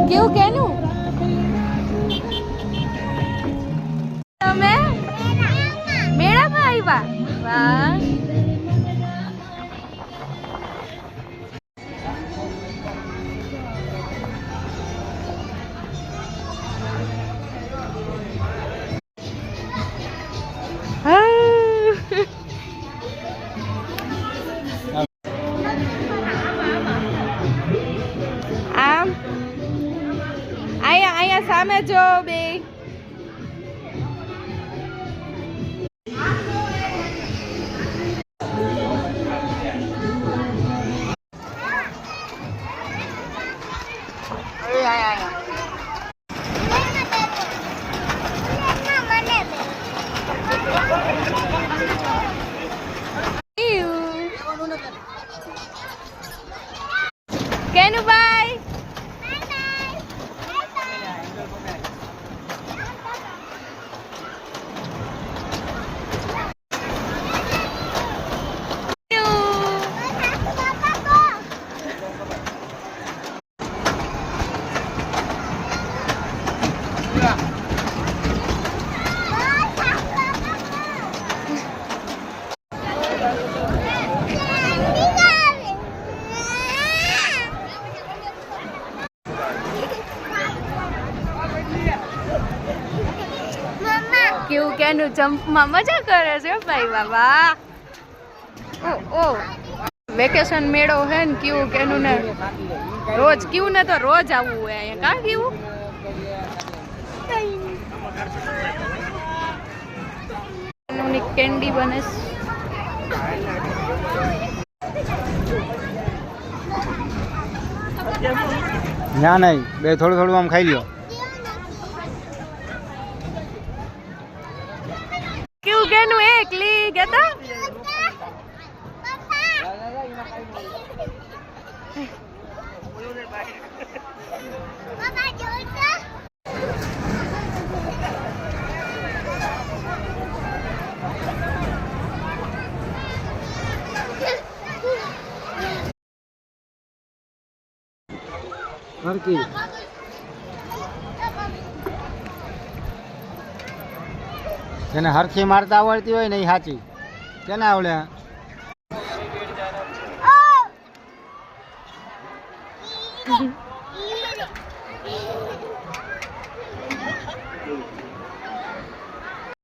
કેવું કેનું તમે મેળામાં આવ્યા? વાહ. આમ અહીંયા સામે જો બે કેનું ભાઈ કેવું કેનું જમ્પમાં મજા કરે છે ભાઈ બાબા. ઓ વેકેશન મેળો હે ને કેવું કેનું ને રોજ કેવું ને તો રોજ આવવું હોય અહીંયા. કા કેવું કેન્ડી બને ના નહીં બે થોડું થોડું આમ ખાઈ લ્યો. કેવું કેનું એકલી ગેતા હરકી જેને હરખી મારતા આવડતી હોય ને એ સાચી. કેને આવડે?